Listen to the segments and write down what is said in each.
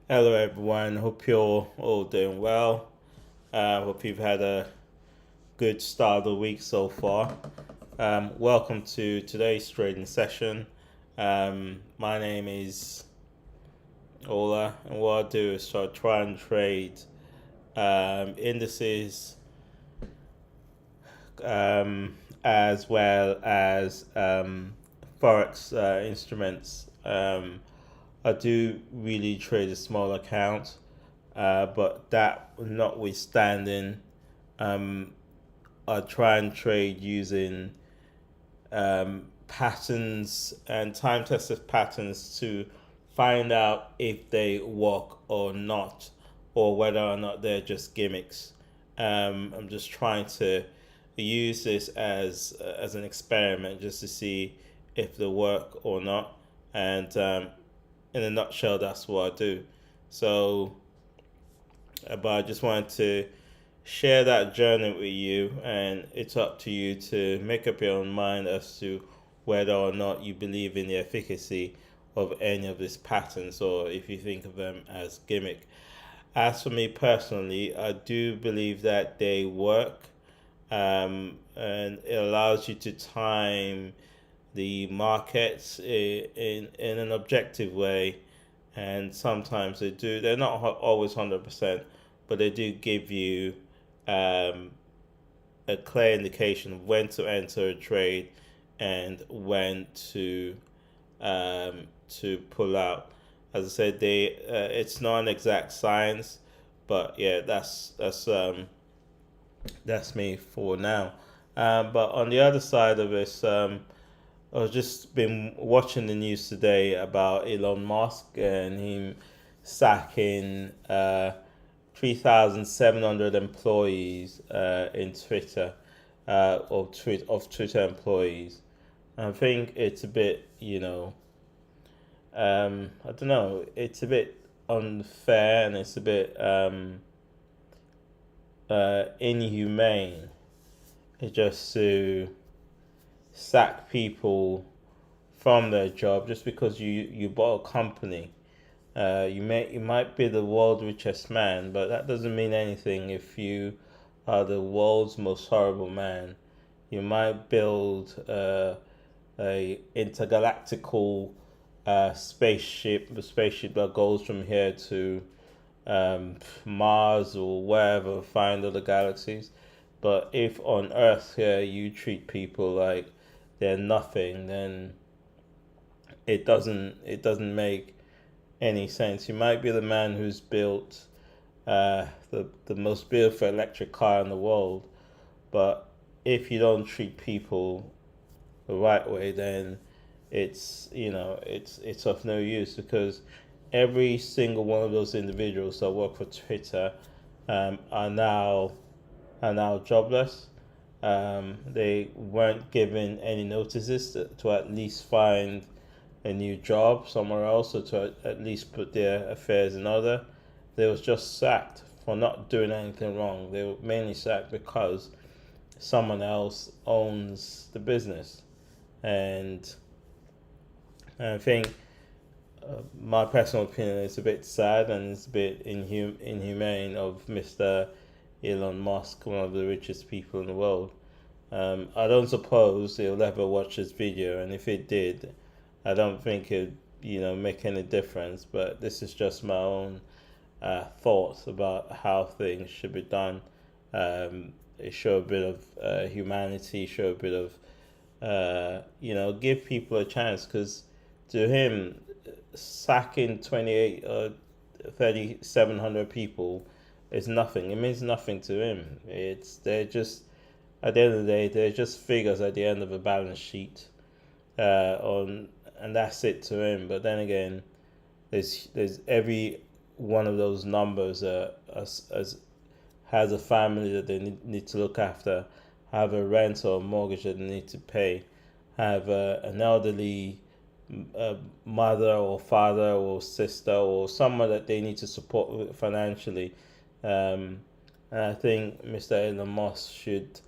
Hello, everyone. Hope you're all doing well. Hope you've had a good start of the week so far. Welcome to today's trading session. My name is Ola, and what I'll do is try and trade indices as well as forex instruments. I do really trade a small account, but that notwithstanding, um, I try and trade using patterns and time tested patterns to find out if they work or not, or whether or not they're just gimmicks. I'm just trying to use this as an experiment just to see if they work or not. And in a nutshell, that's what I do. So, but I just wanted to share that journey with you, and it's up to you to make up your own mind as to whether or not you believe in the efficacy of any of these patterns or if you think of them as gimmick. As for me personally, I do believe that they work, and it allows you to time the markets in an objective way. And sometimes they do, they're not always 100%, but they do give you um, a clear indication of when to enter a trade and when to pull out. As I said, they it's not an exact science, but yeah, that's me for now. But on the other side of this, I was just been watching the news today about Elon Musk and him sacking 3,700 employees in Twitter, of Twitter employees. I think it's a bit, I don't know, it's a bit unfair and it's a bit inhumane. It's just to sack people from their job just because you bought a company. You might be the world's richest man, but that doesn't mean anything if you are the world's most horrible man. You might build a intergalactical a spaceship that goes from here to Mars or wherever, find other galaxies. But if on Earth here you treat people like they're nothing, then it doesn't make any sense. You might be the man who's built the most beautiful electric car in the world, but if you don't treat people the right way, then it's of no use because every single one of those individuals that work for Twitter um, are now are now jobless. They weren't given any notices to at least find a new job somewhere else or to at least put their affairs in order. They was just sacked for not doing anything wrong. They were mainly sacked because someone else owns the business. And I think my personal opinion is a bit sad and it's a bit inhumane of Mr. Elon Musk, one of the richest people in the world. I don't suppose he'll ever watch this video, and if it did, I don't think it'd make any difference. But this is just my own thoughts about how things should be done. It show a bit of humanity, show a bit of give people a chance because to him, sacking 28 or 3,700 people is nothing. It means nothing to him. They're just at the end of the day, they're just figures at the end of a balance sheet, on and that's it to him. But then again, there's every one of those numbers as has a family that they need to look after, have a rent or a mortgage that they need to pay, have an elderly mother or father or sister or someone that they need to support financially. Um, and I think Mr. Elon Musk should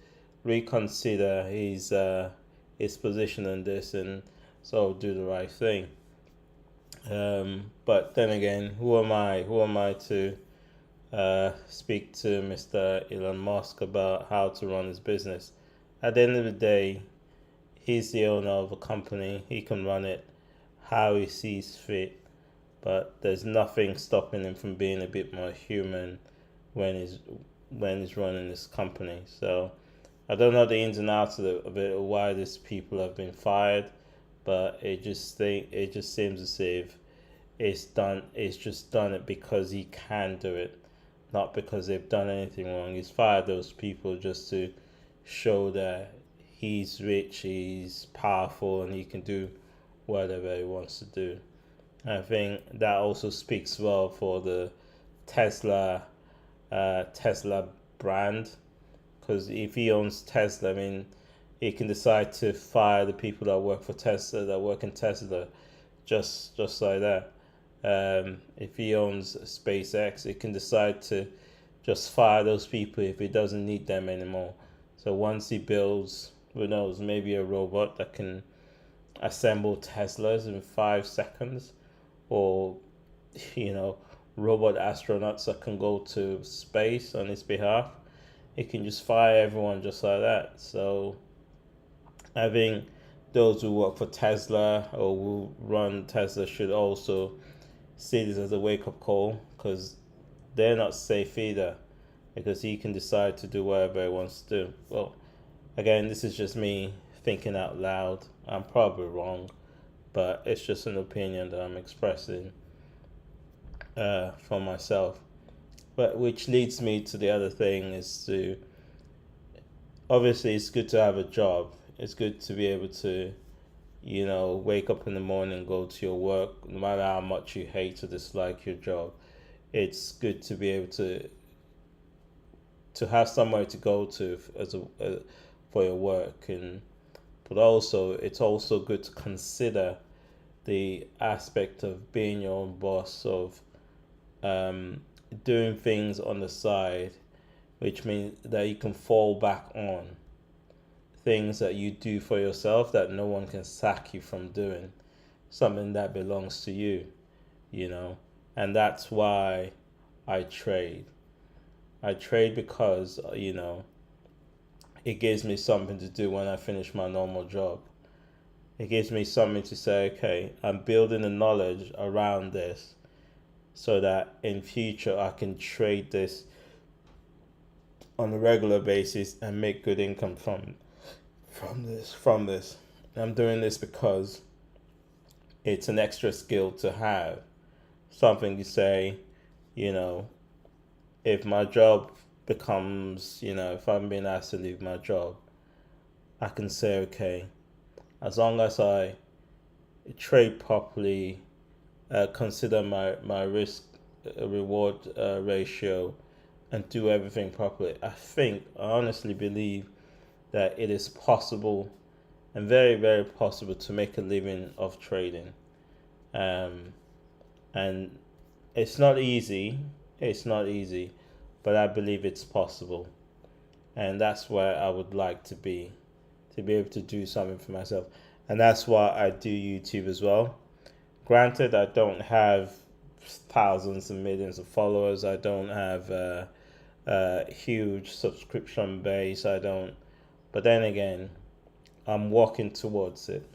reconsider his position on this and sort of do the right thing. But then again, who am I? Who am I to speak to Mr. Elon Musk about how to run his business? At the end of the day, he's the owner of a company. He can run it how he sees fit, but there's nothing stopping him from being a bit more human when he's running this company. So I don't know the ins and outs of it or why these people have been fired, but it just seems as if it's just done it because he can do it, not because they've done anything wrong. He's fired those people just to show that he's rich, he's powerful, and he can do whatever he wants to do. I think that also speaks well for the Tesla Tesla brand, because if he owns Tesla, I mean, he can decide to fire the people that work for Tesla, that work in Tesla, just like that. If he owns SpaceX, he can decide to just fire those people if he doesn't need them anymore. So once he builds, who knows, maybe a robot that can assemble Teslas in 5 seconds, or you know, robot astronauts that can go to space on his behalf, it can just fire everyone just like that. So I think those who work for Tesla or who run Tesla should also see this as a wake up call, because they're not safe either, because he can decide to do whatever he wants to do. Well, again, this is just me thinking out loud. I'm probably wrong, but it's just an opinion that I'm expressing for myself. But which leads me to the other thing is to, obviously it's good to have a job. It's good to be able to, wake up in the morning, go to your work, no matter how much you hate or dislike your job. It's good to be able to have somewhere to go to for your work, and but also it's also good to consider the aspect of being your own boss, of um, doing things on the side, which means that you can fall back on things that you do for yourself that no one can sack you from doing, something that belongs to you, you know. And that's why I trade. I trade because, it gives me something to do when I finish my normal job. It gives me something to say, okay, I'm building the knowledge around this so that in future I can trade this on a regular basis and make good income from this. I'm doing this because it's an extra skill to have. Something to say, you know, if my job becomes, if I'm being asked to leave my job, I can say, okay, as long as I trade properly, consider my risk reward ratio, and do everything properly, I honestly believe that it is possible and very, very possible to make a living of trading. Um, and it's not easy. It's not easy, but I believe it's possible. And that's where I would like to be able to do something for myself. And that's why I do YouTube as well. Granted, I don't have thousands and millions of followers. I don't have a huge subscription base. I don't. But then again, I'm working towards it.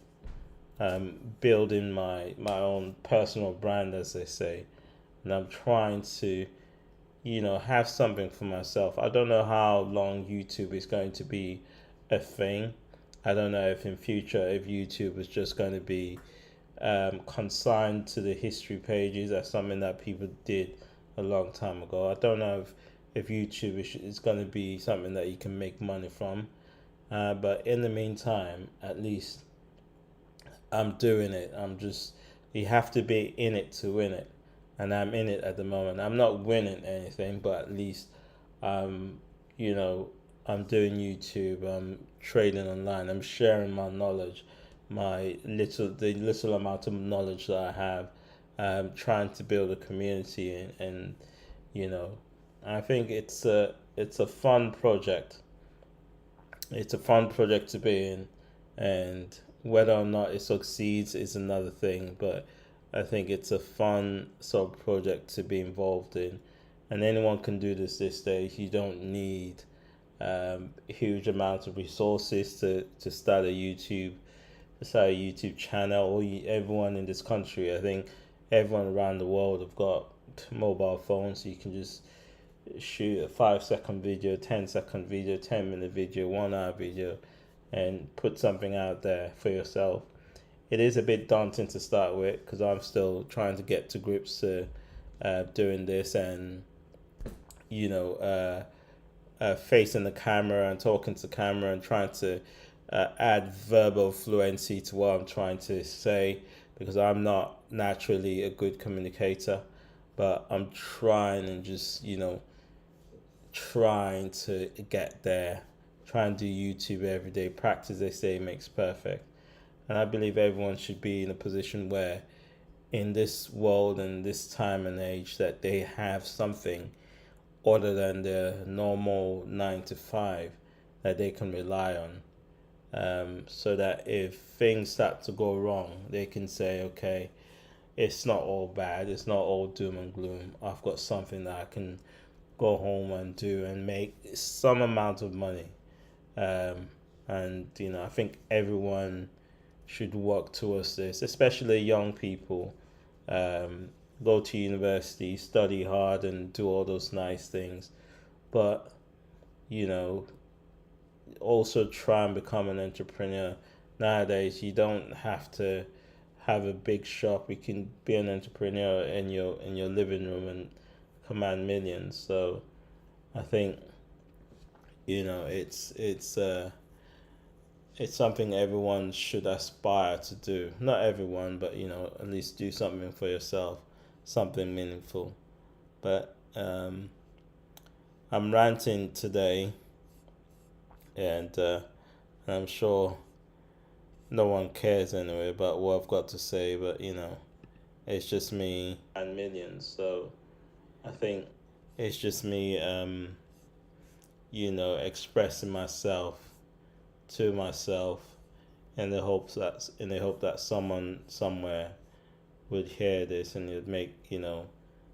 Building my own personal brand, as they say, and I'm trying to, have something for myself. I don't know how long YouTube is going to be a thing. I don't know if in future, if YouTube is just going to be consigned to the history pages as something that people did a long time ago. I don't know if YouTube is going to be something that you can make money from. But in the meantime, at least I'm doing it. You have to be in it to win it. And I'm in it at the moment. I'm not winning anything, but at least, um, you know, I'm doing YouTube. I'm trading online. I'm sharing my knowledge, the little amount of knowledge that I have. Trying to build a community, and you know, I think it's a fun project. It's a fun project to be in, and whether or not it succeeds is another thing. But I think it's a fun sort of project to be involved in, and anyone can do this these days. You don't need huge amounts of resources to start a YouTube channel. Everyone in this country, I think, everyone around the world have got mobile phones, so you can just shoot a 5 second video, 10 second video, 10 minute video, 1 hour video, and put something out there for yourself. It is a bit daunting to start with because I'm still trying to get to grips to doing this, and you know, facing the camera and talking to the camera and trying to add verbal fluency to what I'm trying to say, because I'm not naturally a good communicator, but I'm trying and just, trying to get there. Try and do YouTube every day. Practice, they say, makes perfect. And I believe everyone should be in a position where, in this world and this time and age, that they have something other than their normal 9 to 5 that they can rely on. So that if things start to go wrong, they can say, okay, it's not all bad, it's not all doom and gloom. I've got something that I can go home and do and make some amount of money. And I think everyone should work towards this, especially young people. Go to university, study hard, and do all those nice things, but you know, also try and become an entrepreneur. Nowadays, you don't have to have a big shop. You can be an entrepreneur in your living room and command millions. So, I think it's something everyone should aspire to do. Not everyone, but at least do something for yourself, something meaningful. But I'm ranting today, and I'm sure no one cares anyway about what I've got to say. But it's just me and millions. So I think it's just me, expressing myself to myself in the hope that someone somewhere would hear this and it would make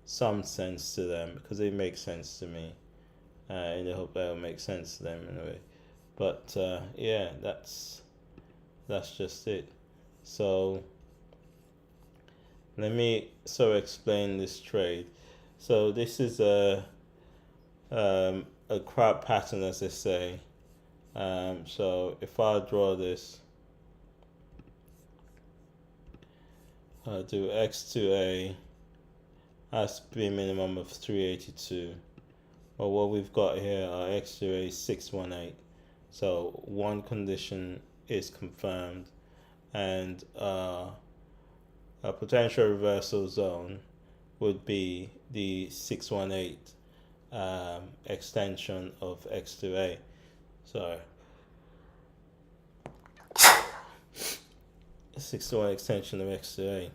some sense to them, because it makes sense to me. In the hope that it will make sense to them in a way. But yeah, that's just it. So let me explain this trade. So this is a crab pattern, as they say. So if I draw this, I do X to A, has to be a minimum of 382. Well, what we've got here are X to A 618. So one condition is confirmed, and a potential reversal zone would be the 618 extension of X to A. Sorry. 618 extension of X to A.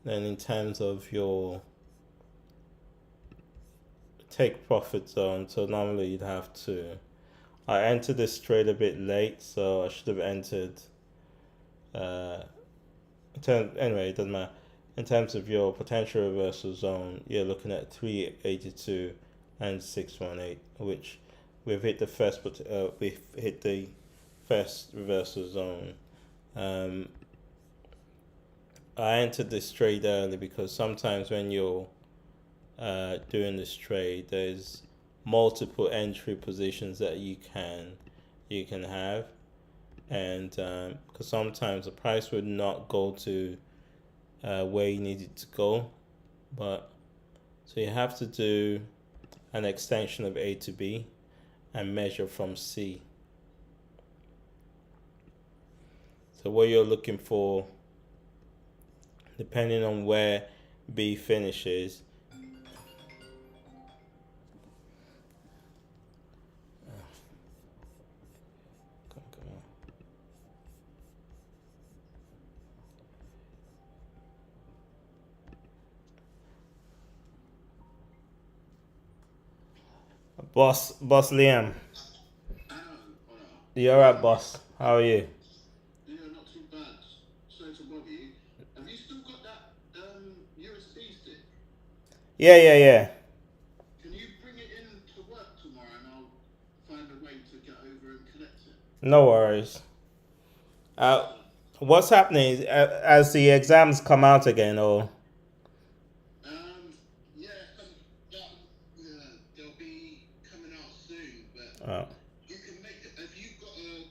Then in terms of your take profit zone, so normally you'd have to. I entered this trade a bit late, so I should have entered. Anyway, it doesn't matter. In terms of your potential reversal zone, you're looking at 382 and 618, which we've hit the first. We've hit the first reversal zone. I entered this trade early because sometimes when you're doing this trade, there's multiple entry positions that you can have, and because sometimes the price would not go to where you need it to go, but so you have to do an extension of A to B and measure from C. So what you're looking for, depending on where B finishes, boss Liam, you alright, boss? How are you? Yeah, not too bad. Sorry to bother you. Yeah, yeah, yeah. Can you bring it in to work tomorrow and I'll find a way to get over and collect it? No worries. Uh, Nice one. what's happening as the exams come out again, or Um, yeah, that, they'll be coming out soon, but uh, you can make it. If you've got a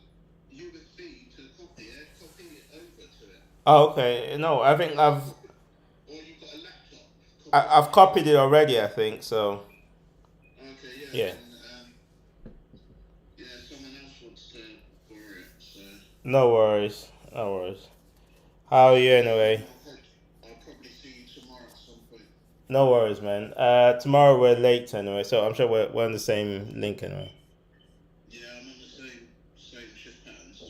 USB to copy it, copy it over to it. oh, okay. No, I think Or copy, or you've got a laptop, copy it I've to your copied it laptop. already. I think so. Okay, yeah, Yeah. then, yeah, someone else wants to borrow it, so. No worries. No worries. How are you Yeah, anyway? I'll probably see you tomorrow at some point. No worries, man. Tomorrow we're late anyway, so I'm sure we're on the same link anyway. Yeah, I'm on the same shift pattern, so.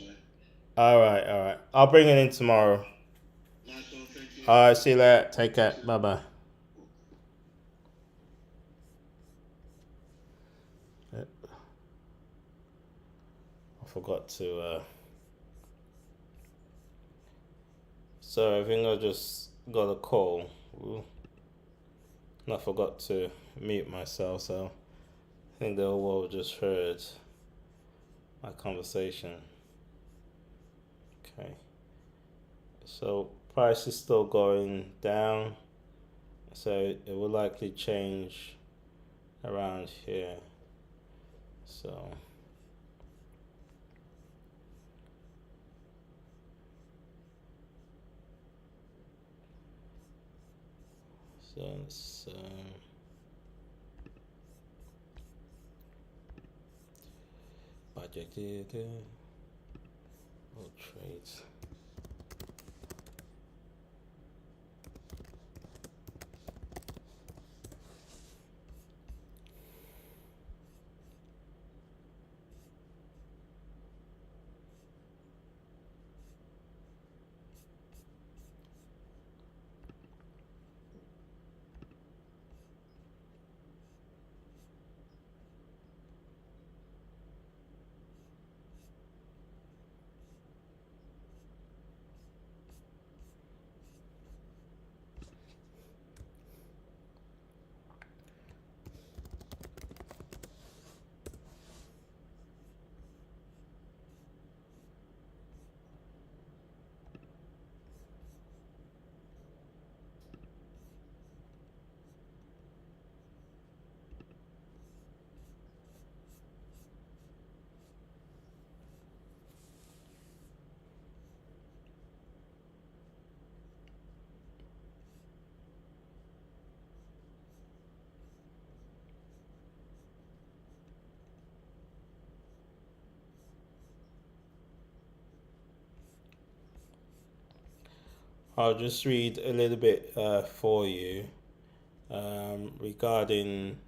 All right, all right. I'll bring it in tomorrow. Nice one, thank you. All right, see you later. Take care. Bye bye. I forgot to. So I think I just got a call. Ooh. And I forgot to mute myself, so I think the whole world just heard my conversation. Okay. So price is still going down. So it will likely change around here. So it's budgeted all trades. I'll just read a little bit for you regarding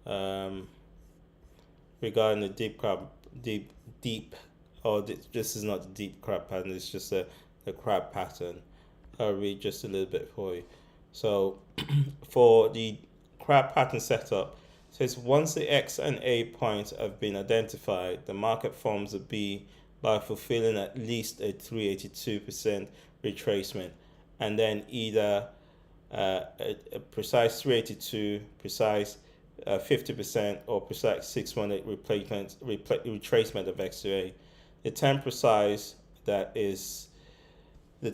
um, regarding the deep deep. Oh, this is not the deep crab pattern. It's just the crab pattern. I'll read just a little bit for you. So for the crab pattern setup, it says once the X and A points have been identified, the market forms a B by fulfilling at least a 382% retracement, and then either a precise 382, precise 50%, or precise 618 retracement of X to A. The term precise that is the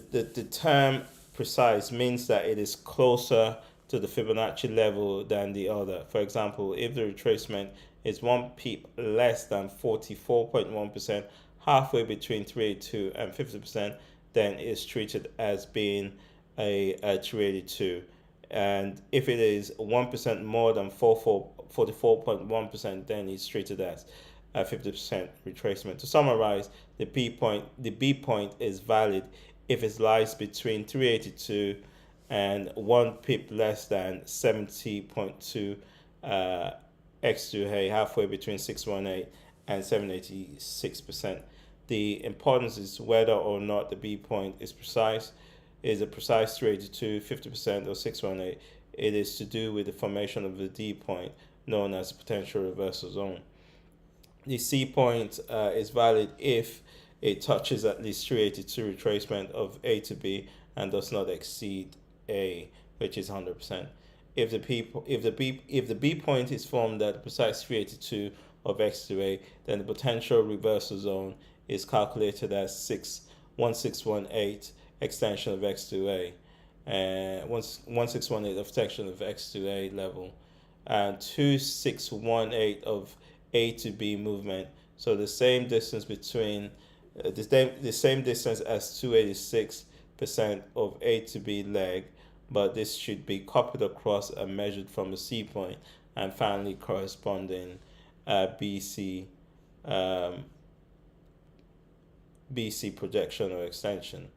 term precise means that it is closer to the Fibonacci level than the other. For example, if the retracement is one peep less than 44.1%, halfway between 382 and 50%, then it's treated as being a 382. And if it is 1% more than 44.1%, then it's treated as a 50% retracement. To summarize, the B point is valid if it lies between 382 and one pip less than 70.2 X2A, halfway between 618 and 786%. The importance is whether or not the B point is precise. Is a precise 382, 50%, or 618? It is to do with the formation of the D point, known as potential reversal zone. The C point is valid if it touches at least 382 retracement of A to B and does not exceed A, which is 100%. if the B point is formed at the precise 382 of x2a, then the potential reversal zone is calculated as 1618 extension of x2a, and 1618 of extension of x2a level, and 2618 of A to B movement. So the same distance between the same distance as 286% of A to B leg, but this should be copied across and measured from the C point, and finally corresponding BC um, BC projection or extension.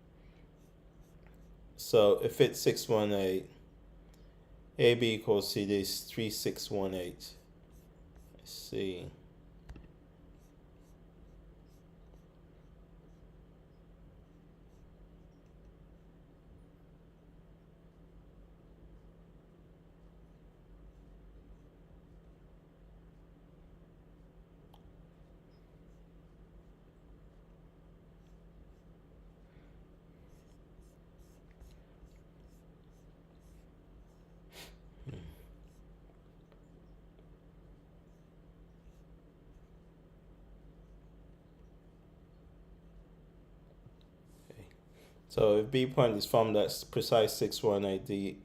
So if it's 618, AB equals CD is 3618. Let's see. So if B point is formed at precise 618 D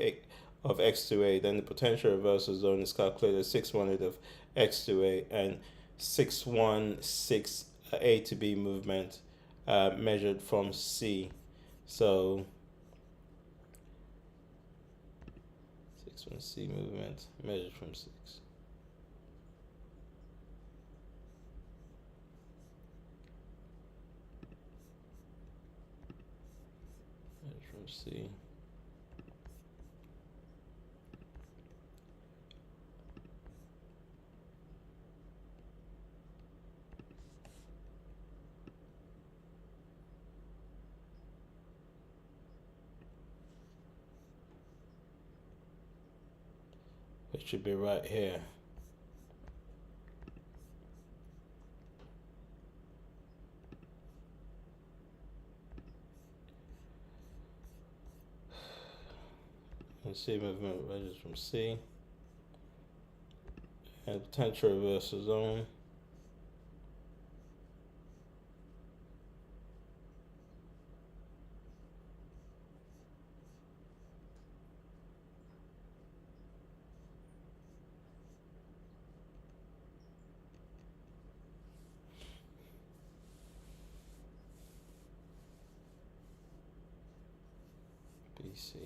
of x2a, then the potential reversal zone is calculated as 618 of x2a and 616 A to B movement measured from C. So 61 C movement measured from 6. Measured from C. It should be right here. And C movement measures from C. And potential reversal zone. BC.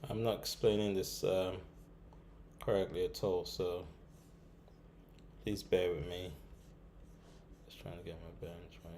I'm not explaining this correctly at all, so please bear with me. Just trying to get my bearings right.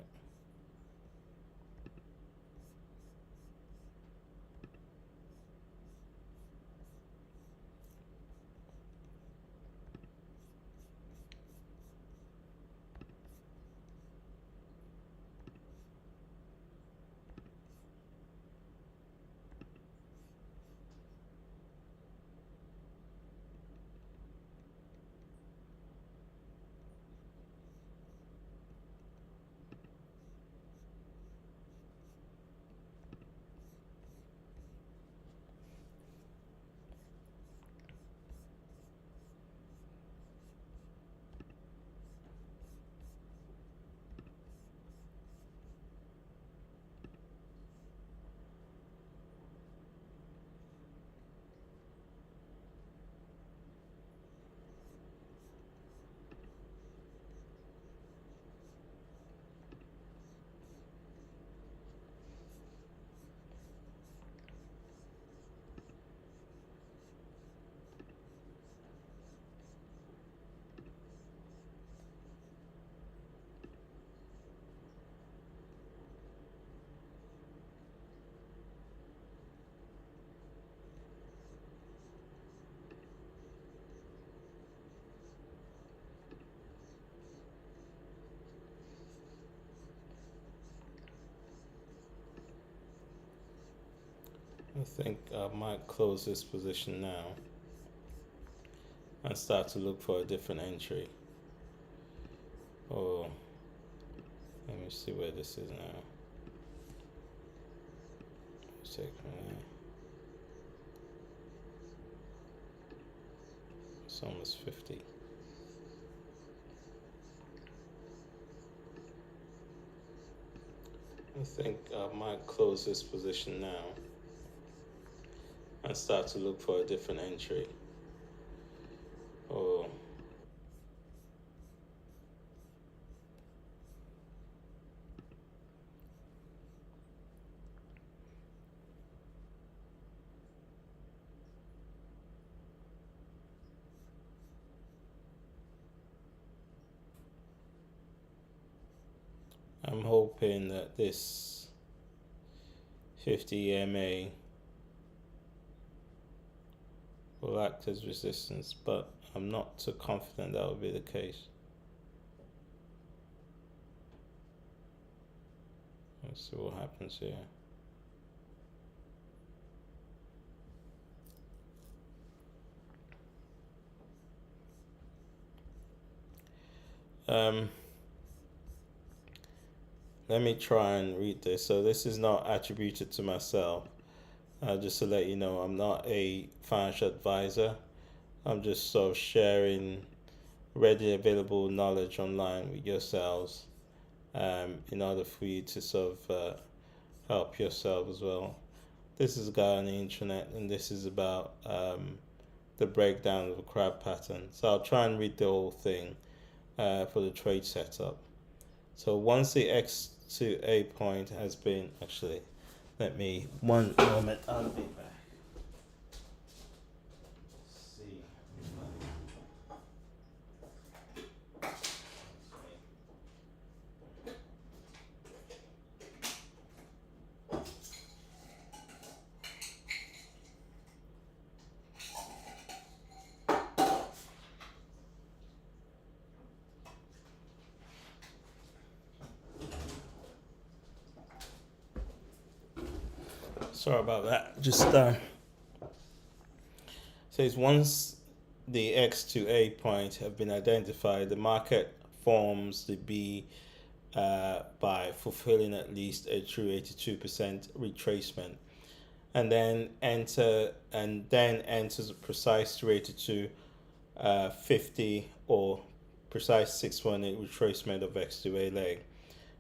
I think I might close this position now and start to look for a different entry. Oh, let me see where this is now. It's almost 50. I think I might close this position now and start to look for a different entry. Oh, I'm hoping that this 50 EMA will act as resistance, but I'm not so confident that will be the case. Let's see what happens here. Let me try and read this. So this is not attributed to myself. Just to let you know, I'm not a financial advisor. I'm just sort of sharing readily available knowledge online with yourselves, in order for you to sort of help yourself as well. This is a guy on the internet, and this is about the breakdown of a crab pattern. So I'll try and read the whole thing for the trade setup. So once the X to A point has been, actually, let me, one moment, I'll be back. See. Sorry about that. Just says once the X to A point have been identified, the market forms the B by fulfilling at least a true 82% retracement, and then enters a precise 382 50 or precise 618 retracement of X to A leg.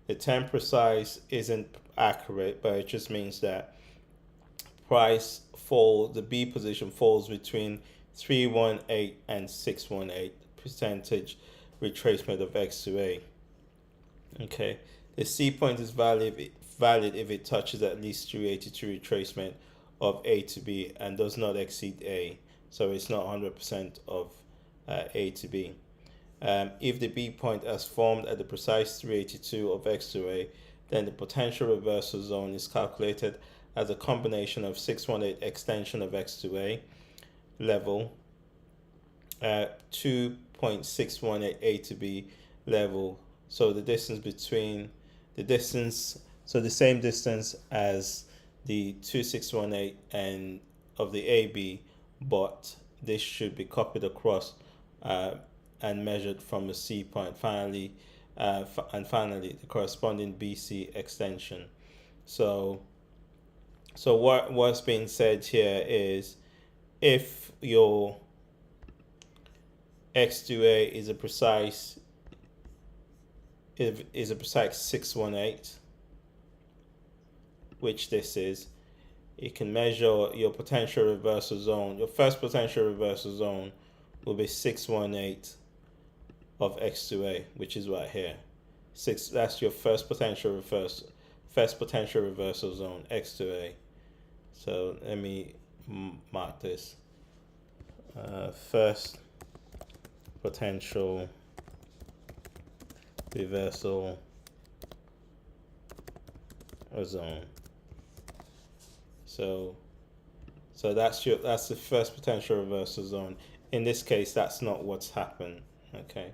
The term precise isn't accurate, but it just means that the B position falls between 318 and 618 percentage retracement of X to A. Okay, the C point is valid if it touches at least 382 retracement of A to B and does not exceed A, so it's not 100% of A to B. If the B point has formed at the precise 382 of X to A, then the potential reversal zone is calculated as a combination of 618 extension of X to A level, 2.618 A to B level. So the distance so the same distance as the 2618 and of the AB, but this should be copied across and measured from the C point. Finally, the corresponding BC extension. So what's being said here is, if your X to A is a precise 618, which this is, you can measure your potential reversal zone. Your first potential reversal zone will be 618 of X to A, which is right here. That's your first potential reversal zone, X to A. So let me mark this. First potential reversal zone. So that's the first potential reversal zone. In this case, that's not what's happened. Okay.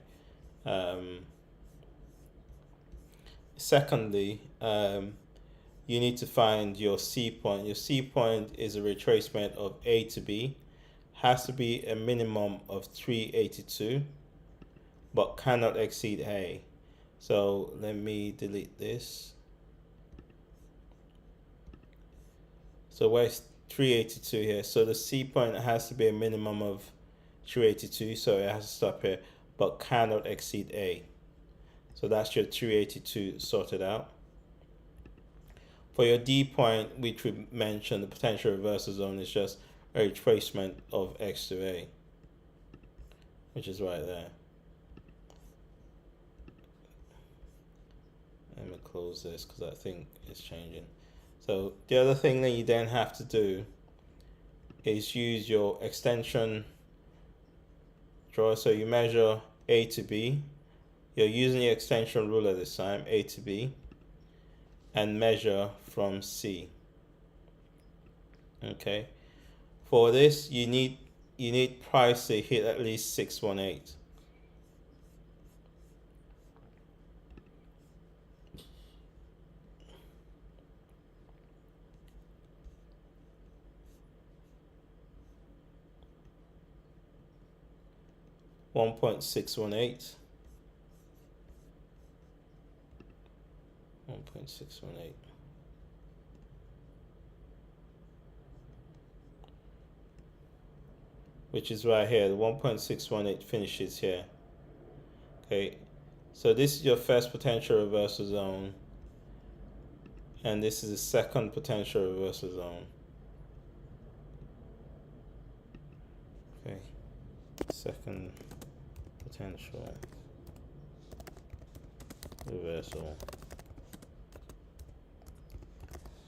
Secondly, you need to find your C point. Your C point is a retracement of A to B, has to be a minimum of 382, but cannot exceed A. So let me delete this. So where's 382 here? So the C point has to be a minimum of 382, so it has to stop here, but cannot exceed A. So that's your 382 sorted out. For your D point, which we mentioned, the potential reversal zone is just a retracement of X to A, which is right there. Let me close this because I think it's changing. So the other thing that you then have to do is use your extension drawer. So you measure A to B. You're using the extension ruler this time, A to B, and measure from C. Okay. For this, you need price to hit at least 618. $1.618. 1.618. Which is right here. The 1.618 finishes here. Okay, so this is your first potential reversal zone, and this is the second potential reversal zone. Okay, second potential reversal,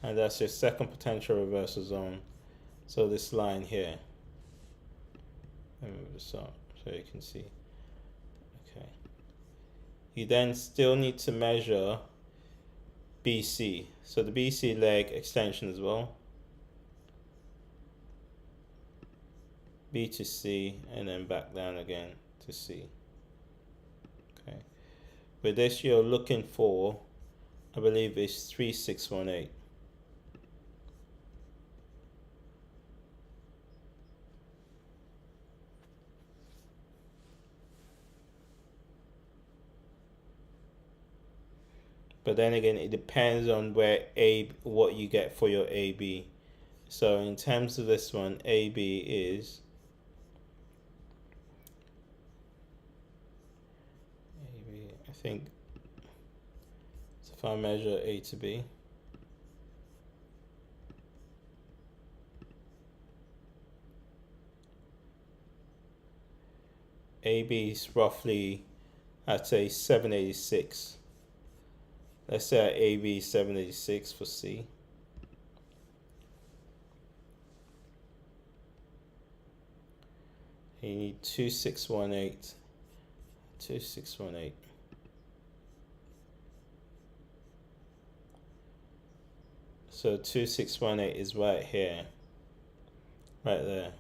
and that's your second potential reversal zone. So this line here, let me move this up so you can see. Okay, you then still need to measure BC, so the BC leg extension as well, B to C, and then back down again to C. Okay, with this you're looking for, I believe it's 3618. But then again, it depends on what you get for your AB. So in terms of this one, AB is I think, so if I measure A to B, AB is roughly, I'd say 786. Let's say AB 786 for C. You need 2618. 2618. So 2618 is right here. Right there.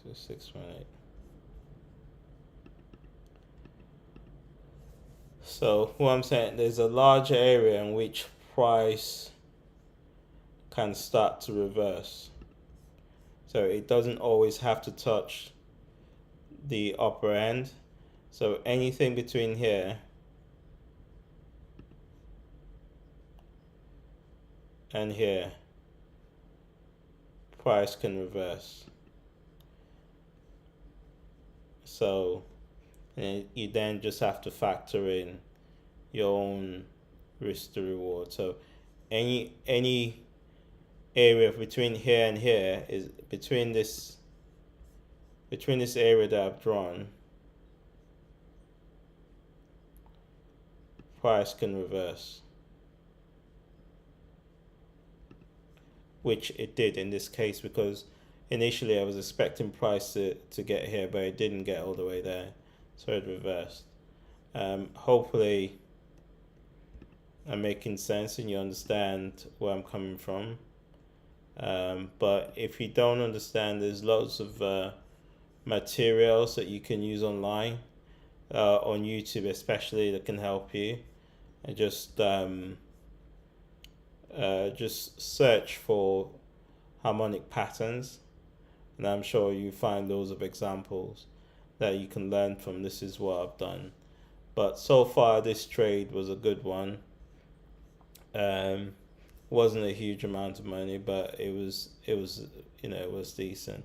So 618. So what I'm saying, there's a large area in which price can start to reverse. So it doesn't always have to touch the upper end. So anything between here and here, price can reverse. So you then just have to factor in your own risk to reward. So any area between here and here is between this area that I've drawn, price can reverse, which it did in this case, because initially I was expecting price to get here, but it didn't get all the way there, so it reversed. Hopefully I'm making sense and you understand where I'm coming from. But if you don't understand, there's lots of materials that you can use online, on YouTube especially, that can help you. And just search for harmonic patterns, and I'm sure you find loads of examples that you can learn from. This is what I've done. But so far, this trade was a good one. Um, wasn't a huge amount of money, but it was it was decent,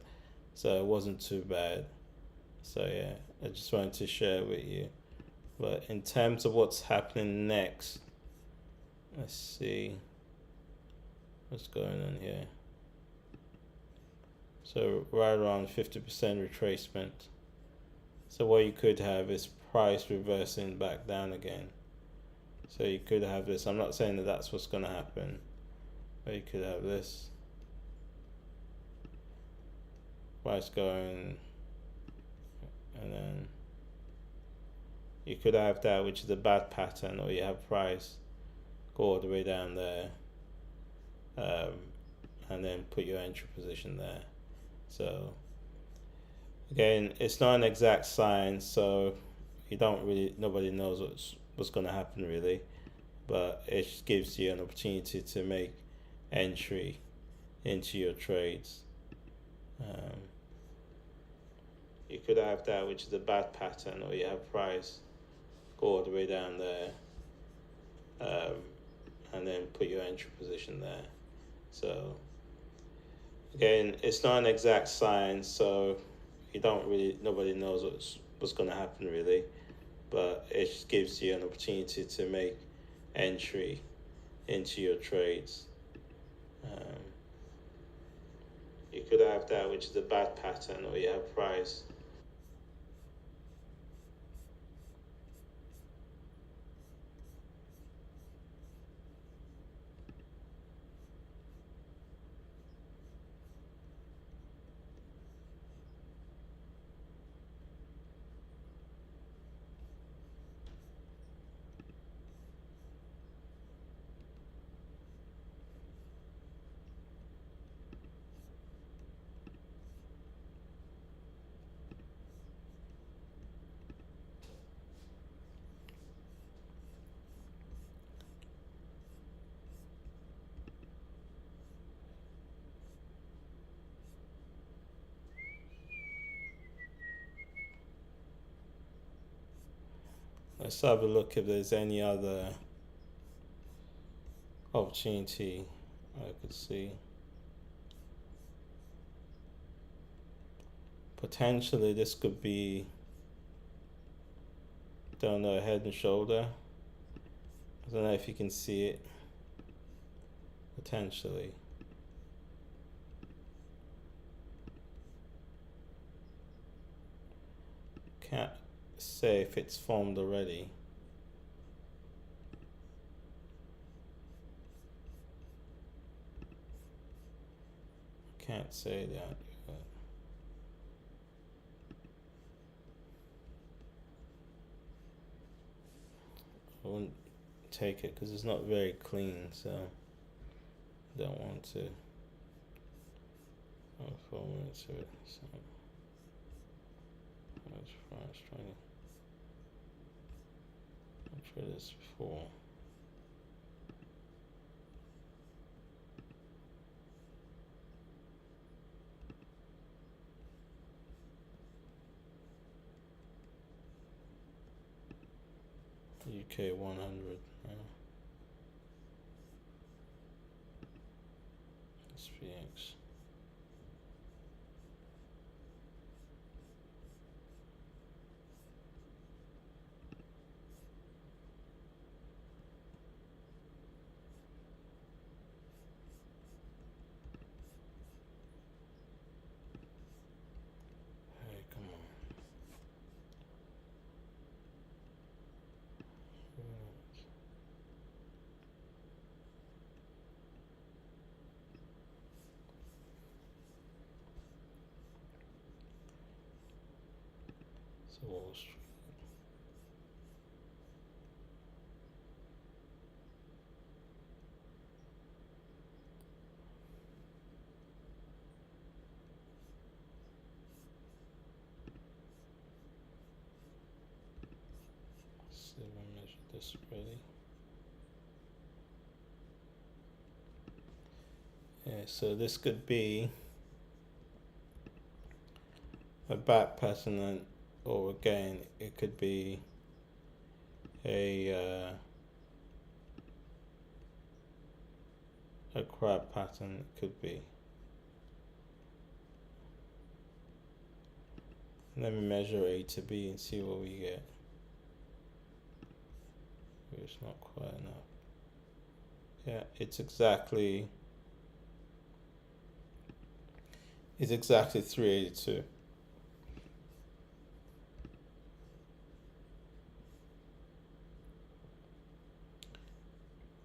so it wasn't too bad. So yeah, I just wanted to share with you. But in terms of what's happening next, let's see what's going on here. So right around 50% retracement. So what you could have is price reversing back down again. So you could have this. I'm not saying that that's what's going to happen, but you could have this price going, and then you could have that, which is a bad pattern, or you have price go all the way down there, um, and then put your entry position there. So again, it's not an exact science, so nobody knows what's going to happen really, but it gives you an opportunity to make entry into your trades. Um, you could have that, which is a bad pattern, or you have price go all the way down there, um, and then put your entry position there. So again, it's not an exact science, so nobody knows what's going to happen really, but it gives you an opportunity to make entry into your trades. Um, you could have that, which is a bad pattern, or you have price. Let's have a look if there's any other opportunity I could see. Potentially, this could be, don't know, head and shoulder. I don't know if you can see it. Potentially. Can't say if it's formed already. Can't say that. I wouldn't take it because it's not very clean, so I don't want to fall into it. So let's try to try this before. UK 100. SPX. Hey, come on. So Wall Street. works really. Yeah, so this could be a back pattern, or again, it could be a crab pattern. It could be. Let me measure A to B and see what we get. It's not quite enough. Yeah, it's exactly 382.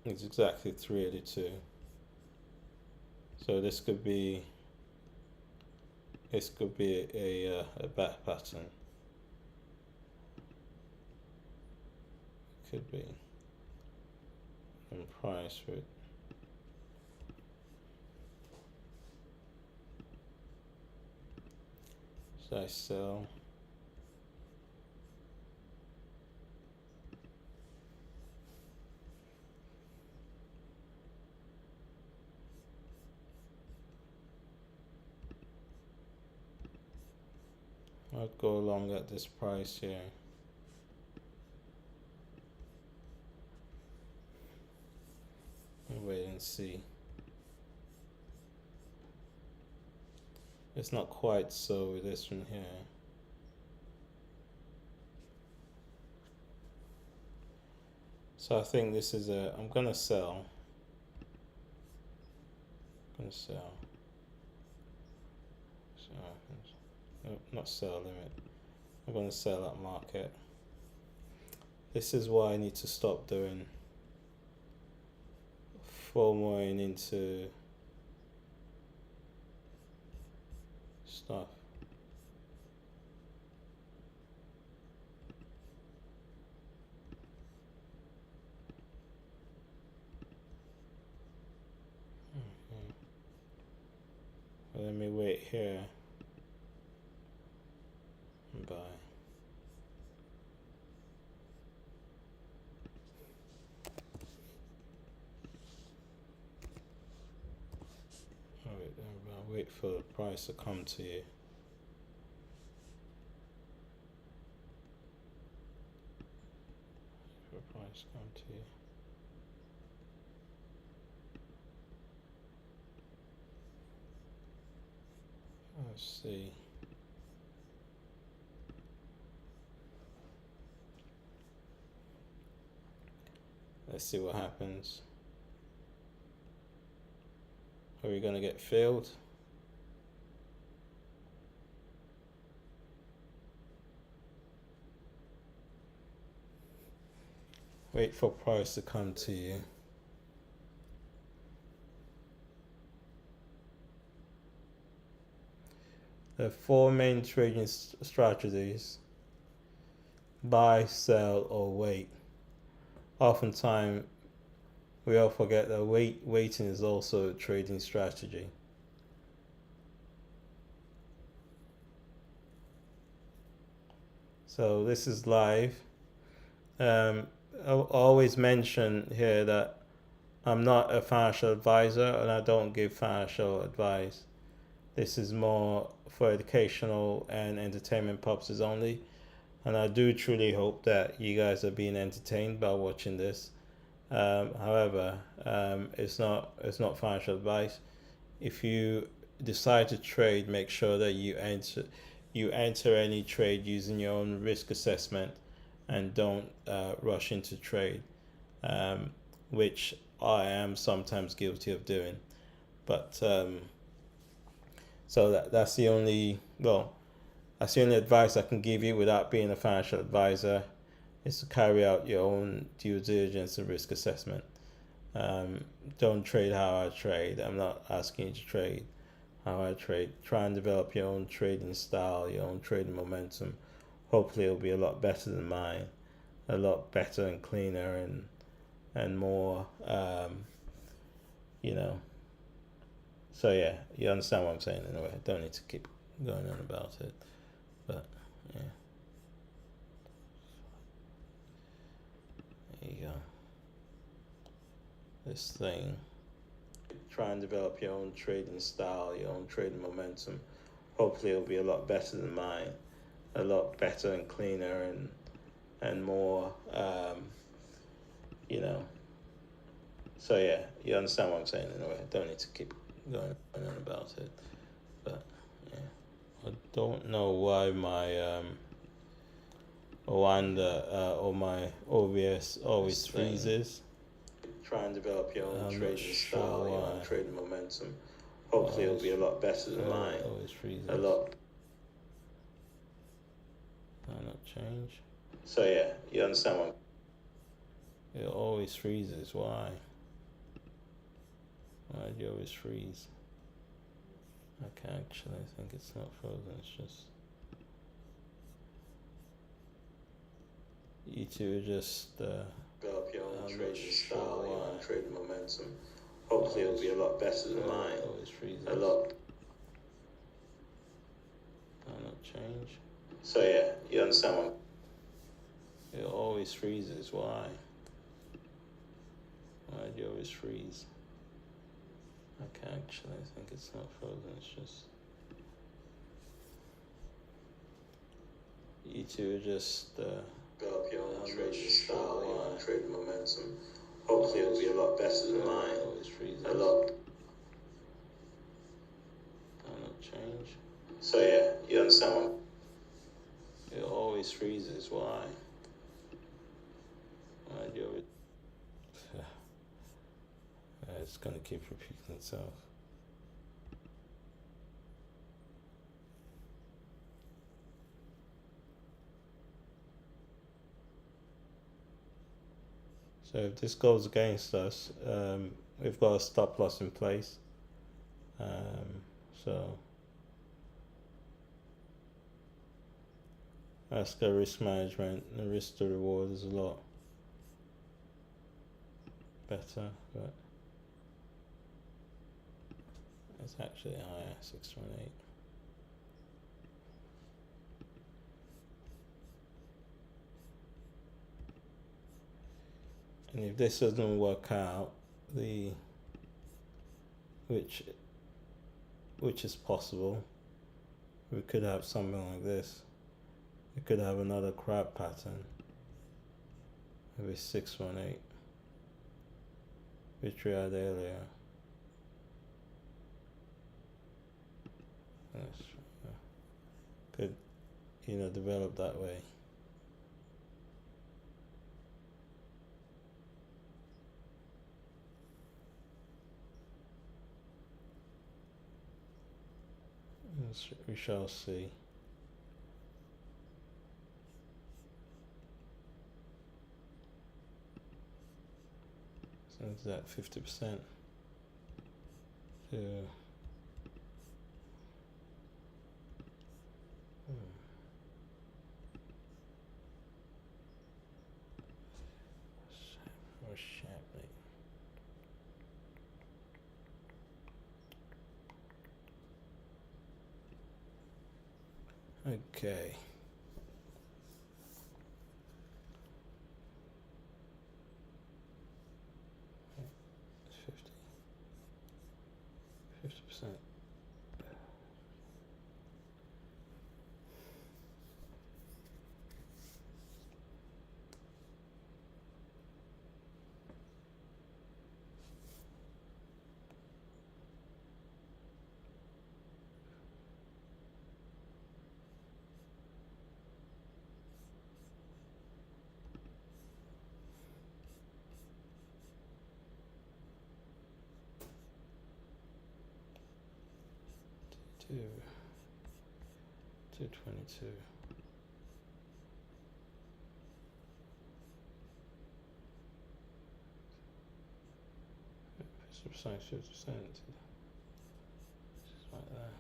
It's exactly 382. So this could be a back pattern. Could be. And price for it. So I sell. I'd go along at this price here. And wait and see. It's not quite so with this one here. So I think this is I'm gonna sell. No, not sell limit. I'm gonna sell at market. This is why I need to stop doing FOMOing into stuff. Let me wait here and buy. I'll wait for the price to come to you. For the price to come to you. Let's see. Let's see what happens. Are we gonna get filled? Wait for price to come to you. There are four main trading strategies: buy, sell, or wait. Oftentimes, we all forget that waiting is also a trading strategy. So this is live. I always mention here that I'm not a financial advisor and I don't give financial advice. This is more for educational and entertainment purposes only. And I do truly hope that you guys are being entertained by watching this. However, it's not financial advice. If you decide to trade, make sure that you enter any trade using your own risk assessment, and don't rush into trade, which I am sometimes guilty of doing. But so that's the only advice I can give you without being a financial advisor, is to carry out your own due diligence and risk assessment. Don't trade how I trade. I'm not asking you to trade how I trade. Try and develop your own trading style, your own trading momentum. Hopefully it'll be a lot better than mine, a lot better and cleaner and more, So yeah, you understand what I'm saying in a way. I don't need to keep going on about it, but yeah. There you go. This thing. Try and develop your own trading style, your own trading momentum. Hopefully, it'll be a lot better than mine, a lot better and cleaner and more, you know. So yeah, you understand what I'm saying in a way. I don't need to keep going on about it, but yeah, I don't know why my Oanda or my OBS always freezes. Try and develop your own trading style, your own trading momentum. Hopefully, it'll be a lot better than mine. Always freezes. A lot. Why not change? So yeah, you understand what? It always freezes. Why? Why do you always freeze? Okay, actually, I think it's not frozen. It's just you two are just develop your own trading style, your own trading momentum. Hopefully, it'll be a lot better than mine. Always freezes. A lot. Why not change? So yeah, you understand what? It always freezes. Why? Why do you always freeze? Okay, actually, I think it's not frozen. It's just you two are just develop your own trading style, your own trading momentum. Hopefully, it'll be a lot better than mine. Always freezes. A lot. Why not change? So yeah, you understand what? It always freezes. Why? Why do you always? It's gonna keep repeating itself. So if this goes against us, we've got a stop loss in place. So that's the risk management. The risk to reward is a lot better, but it's actually higher, 618. And if this doesn't work out, which is possible, we could have something like this. We could have another crab pattern. Maybe 618, which we had earlier. Could, develop that way. We shall see. So is that 50% to or Shapley. Okay. It's 50%. Two 222. Precise 50%. Just like that.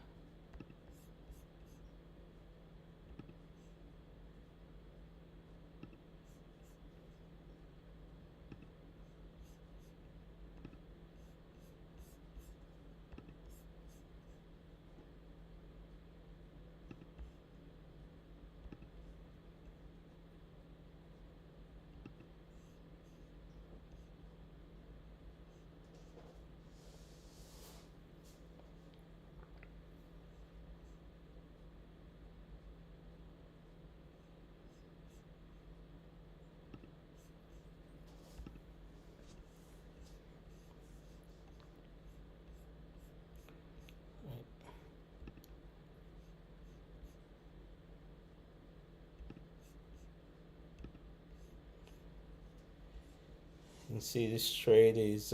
You see, this trade is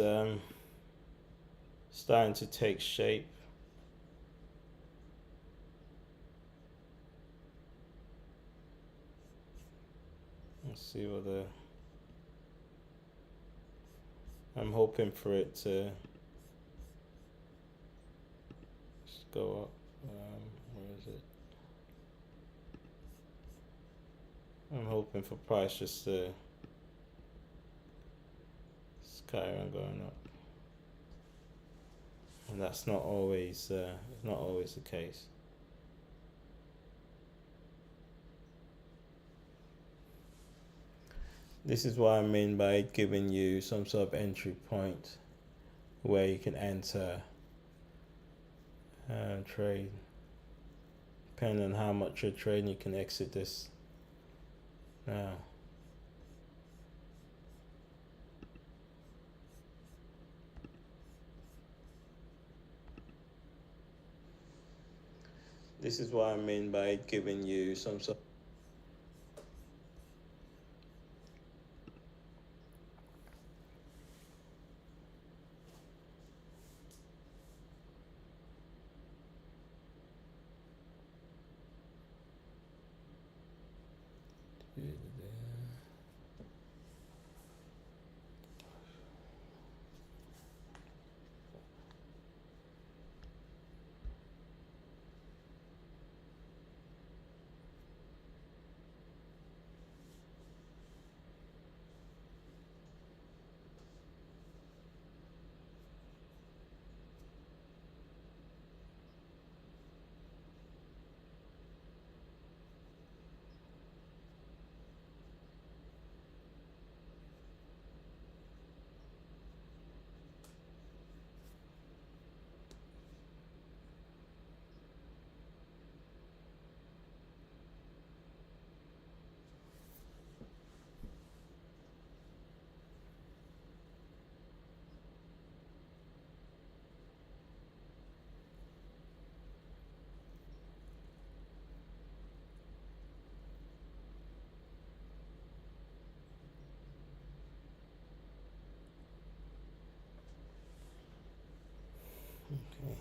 starting to take shape. Let's see what the. I'm hoping for it to just go up. Where is it? I'm hoping for price just to carry on going up, and that's not always the case. This is what I mean by giving you some sort of entry point where you can enter and trade. Depending on how much you're trading, you can exit this now. This is what I mean by giving you some sort. Okay.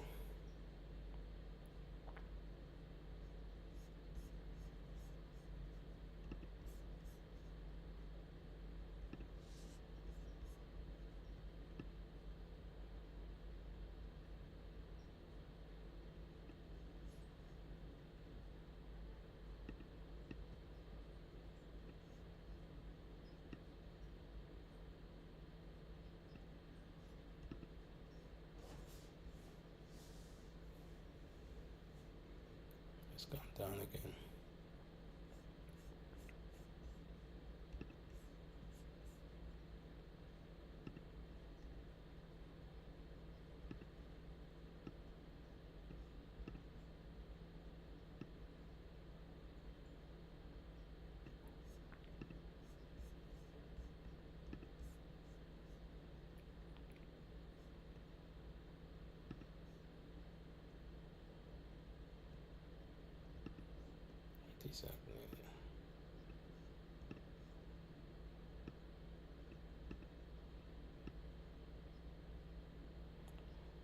It's gone down again.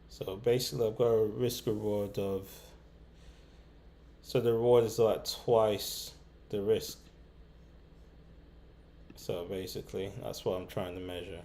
So basically, I've got a risk reward of. So the reward is like twice the risk. So basically, that's what I'm trying to measure.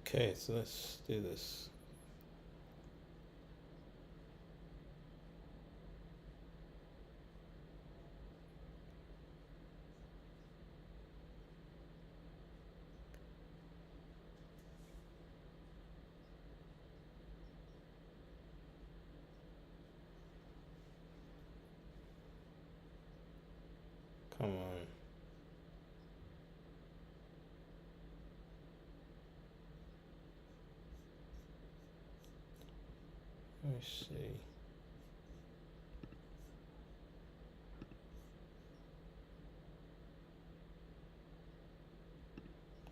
Okay, so let's do this. Come on. Let me see.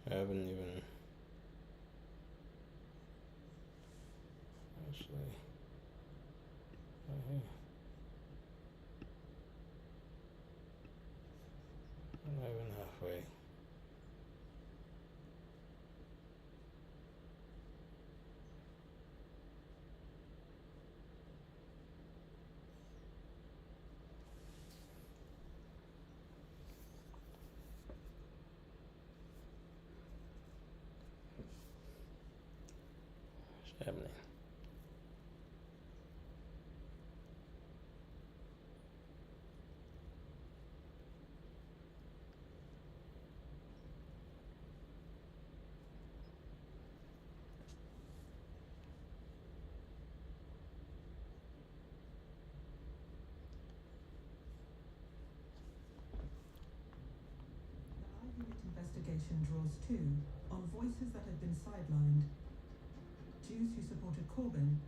I haven't even actually. I'm not even halfway. What's happening? The IHH investigation draws too on voices that have been sidelined. Jews who supported Corbyn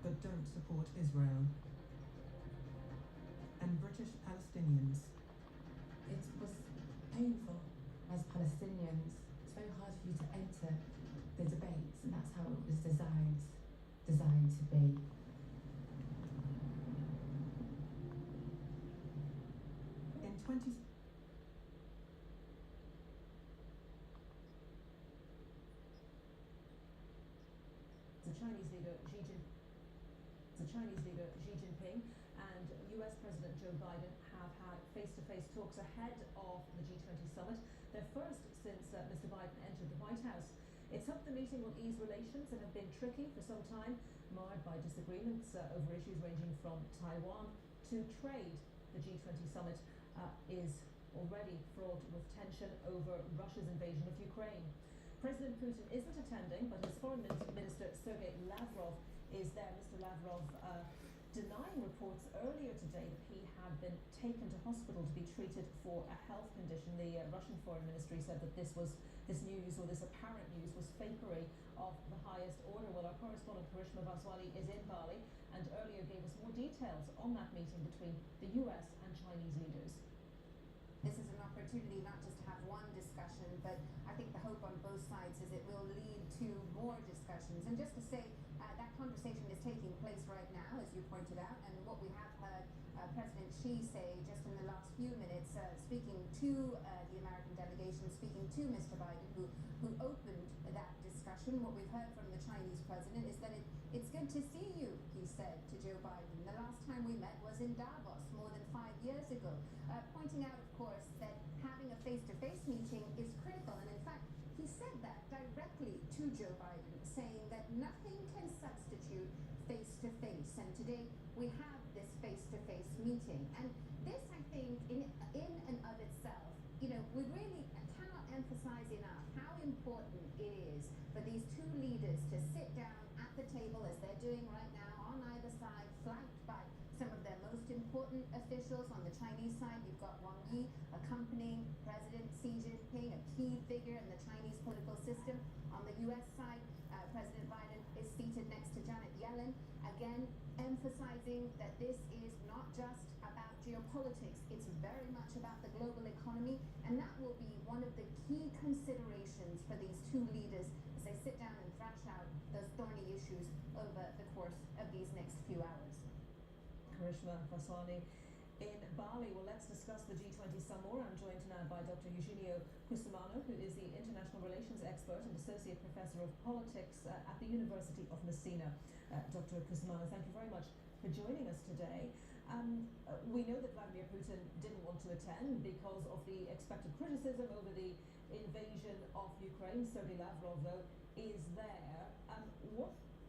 but don't support Israel. And British Palestinians. It was painful as Palestinians. It's very hard for you to enter the debates, and that's how it was designed to be. In 20... The Chinese leader Xi Jinping and US President Joe Biden have had face-to-face talks ahead of the G20 summit, their first since Mr. Biden entered the White House. It's hoped the meeting will ease relations that have been tricky for some time, marred by disagreements over issues ranging from Taiwan to trade. The G20 summit is already fraught with tension over Russia's invasion of Ukraine. President Putin isn't attending, but his foreign minister Sergei Lavrov is there. Mr. Lavrov denying reports earlier today that he had been taken to hospital to be treated for a health condition. The Russian foreign ministry said that this news, or this apparent news, was fakery of the highest order. Well, our correspondent Karishma Vaswani is in Bali and earlier gave us more details on that meeting between the US and Chinese leaders. This is an opportunity not just to have one discussion, but I think the hope on both sides is it will lead to more discussions. And just to say, that conversation is taking place right now, as you pointed out, and what we have heard President Xi say just in the last few minutes, speaking to the American delegation, speaking to Mr. Biden, who opened that discussion. What we've heard from the Chinese president is that it's good to see you, he said to Joe Biden. The last time we met was in Davos more than 5 years ago, pointing out, of course, that having a face-to-face meeting is critical. And in fact, he said that directly to Joe Biden, saying that nothing can substitute face-to-face. And today we have this face-to-face meeting. And this, I think, in and of itself, we really cannot emphasize enough how important it is for these two leaders to sit down at the table, as they're doing right now, on either side, flanked by some of their most important officials. On the Chinese side, you've got Wang Yi accompanying President Xi Jinping, a key figure in the Chinese political system. On the US side, President Biden is seated next to Janet Yellen, again emphasizing that this is not just about geopolitics, it's very much about the global economy, and that will be one of the key considerations for these two leaders as they sit down and thrash out those thorny issues over the course of these next few hours. Karishma Vaswani in Bali. Well, let's discuss the G20 some more. I'm joined now by Dr. Eugenio Cusimano, who is the International Relations Expert and Associate Professor of Politics at the University of Messina. Dr. Cusimano, thank you very much for joining us today. We know that Vladimir Putin didn't want to attend because of the expected criticism over the invasion of Ukraine. Sergei Lavrov, though, is there.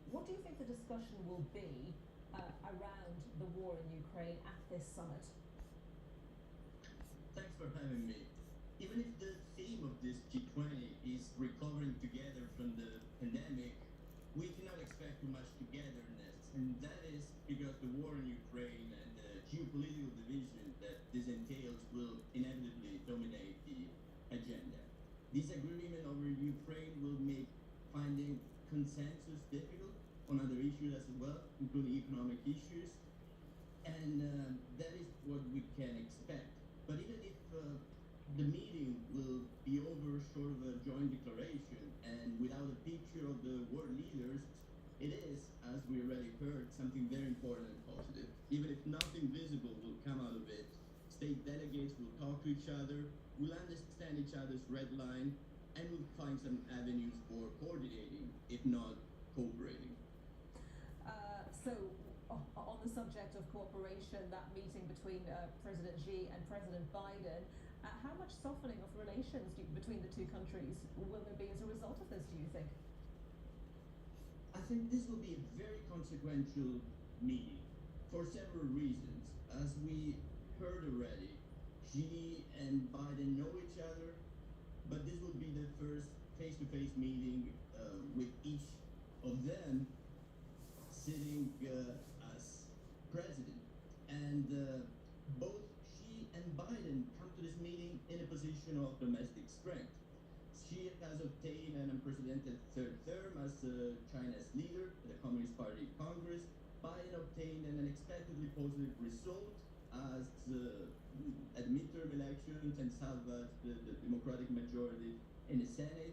What do you think the discussion will be around the war in Ukraine at this summit? Thanks for having me. Even if the theme of this G20 is recovering together from the pandemic, we cannot expect too much togetherness. And that is because the war in Ukraine and the geopolitical division that this entails will inevitably dominate the agenda. Disagreement over Ukraine will make finding consensus difficult on other issues as well, including economic issues. And that is what we can expect. But even if the meeting will be over short of a joint declaration and without a picture of the world leaders, it is, as we already heard, something very important and positive. Even if nothing visible will come out of it, state delegates will talk to each other, will understand each other's red line, and will find some avenues for coordinating, if not cooperating. So, on the subject of cooperation, that meeting between President Xi and President Biden, how much softening of relations between the two countries will there be as a result of this, do you think? I think this will be a very consequential meeting for several reasons. As we heard already, Xi and Biden know each other, but this will be the first face-to-face meeting with each of them sitting as president. And both Xi and Biden come to this meeting in a position of domestic strength. Xi has obtained an unprecedented third term as China's leader of the Communist Party Congress. Biden obtained an unexpectedly positive result as at midterm elections and salvaged the Democratic majority in the Senate.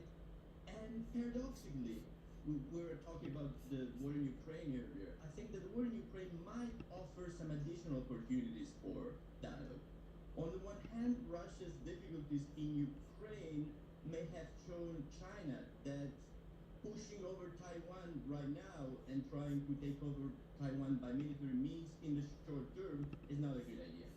And paradoxically, we were talking about the war in Ukraine earlier. I think that the war in Ukraine might offer some additional opportunities for dialogue. On the one hand, Russia's difficulties in Ukraine may have shown China that pushing over Taiwan right now and trying to take over Taiwan by military means in the short term is not a good idea.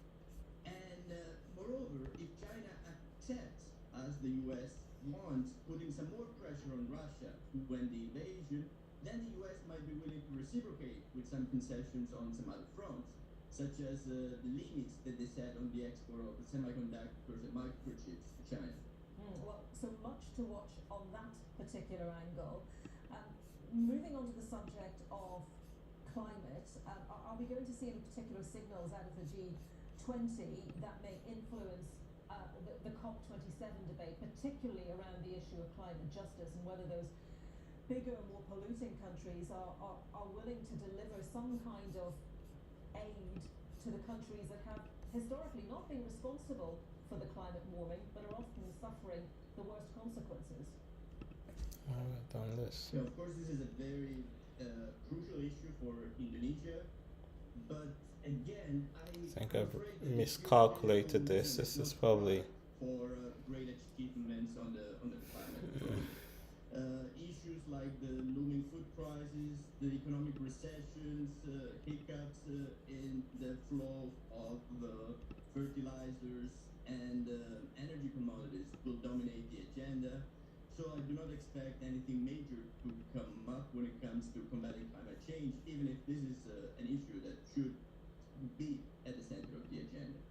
And moreover, if China accepts, as the US wants, putting some more pressure on Russia to end the invasion, then the US might be willing to reciprocate with some concessions on some other fronts, such as the limits that they set on the export of semiconductors and microchips to China. Well, so much to watch on that particular angle. Moving on to the subject of climate, are we going to see any particular signals out of the G20 that may influence the COP27 debate, particularly around the issue of climate justice and whether those bigger, more polluting countries are willing to deliver some kind of aid to the countries that have historically not been responsible for the climate warming, but are often suffering the worst consequences? I've done this. So of course, this is a very crucial issue for Indonesia, but again, I think I've miscalculated this. This is probably for great achievements on the climate front. Issues like the looming food prices, the economic recessions, hiccups in the flow of fertilizers and energy commodities will dominate the agenda. So I do not expect anything major to come up when it comes to combating climate change, even if this is an issue that should be at the center of the agenda.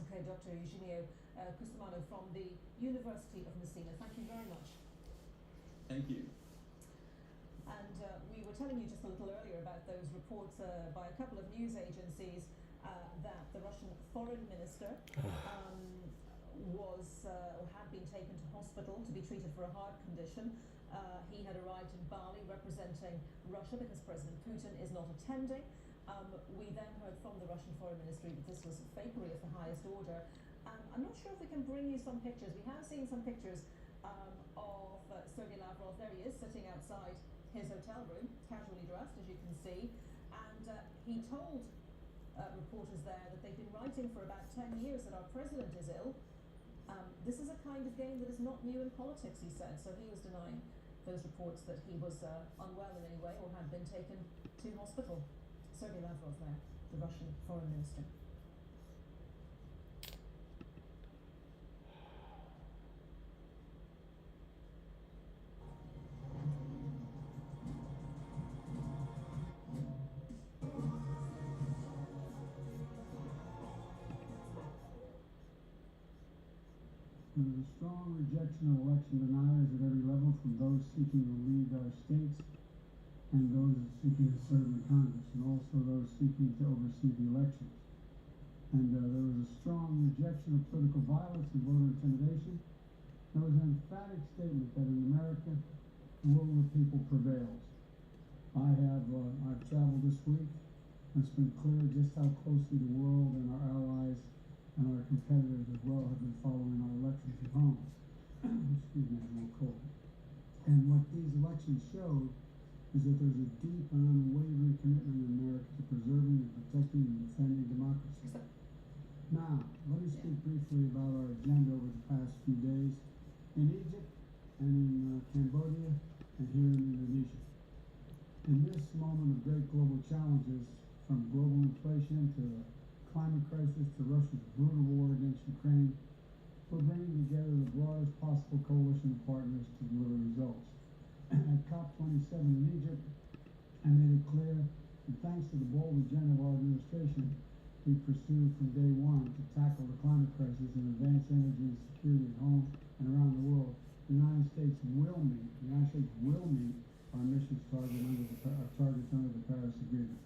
Okay, Dr. Eugenio Custumano from the University of Messina. Thank you very much. Thank you. And we were telling you just a little earlier about those reports by a couple of news agencies that the Russian foreign minister had been taken to hospital to be treated for a heart condition. He had arrived in Bali representing Russia because President Putin is not attending. We then heard from the Russian Foreign Ministry that this was fakery of the highest order. I'm not sure if we can bring you some pictures. We have seen some pictures of Sergei Lavrov. There he is, sitting outside his hotel room, casually dressed, as you can see. And he told reporters there that they've been writing for about 10 years that our president is ill. This is a kind of game that is not new in politics, he said. So he was denying those reports that he was unwell in any way or had been taken to hospital. Sergei Lavrov there, the Russian foreign minister. There's a strong rejection of election deniers at every level, from those seeking to lead our states and those seeking to serve in Congress, and also those seeking to oversee the elections. And there was a strong rejection of political violence and voter intimidation. There was an emphatic statement that in America, the will of the people prevails. I've traveled this week, and it's been clear just how closely the world and our allies and our competitors as well have been following our elections at home. Excuse me, I'm a little cold. And what these elections showed is that there's a deep and unwavering commitment in America to preserving and protecting and defending democracy. Now, let me speak briefly about our agenda over the past few days in Egypt and in Cambodia and here in Indonesia. In this moment of great global challenges, from global inflation to the climate crisis to Russia's brutal war against Ukraine, we're bringing together the broadest possible coalition of partners to deliver results. At COP27 in Egypt, I made it clear that thanks to the bold agenda of our administration, we pursued from day one to tackle the climate crisis and advance energy and security at home and around the world. The United States will meet our emissions targets under the Paris Agreement.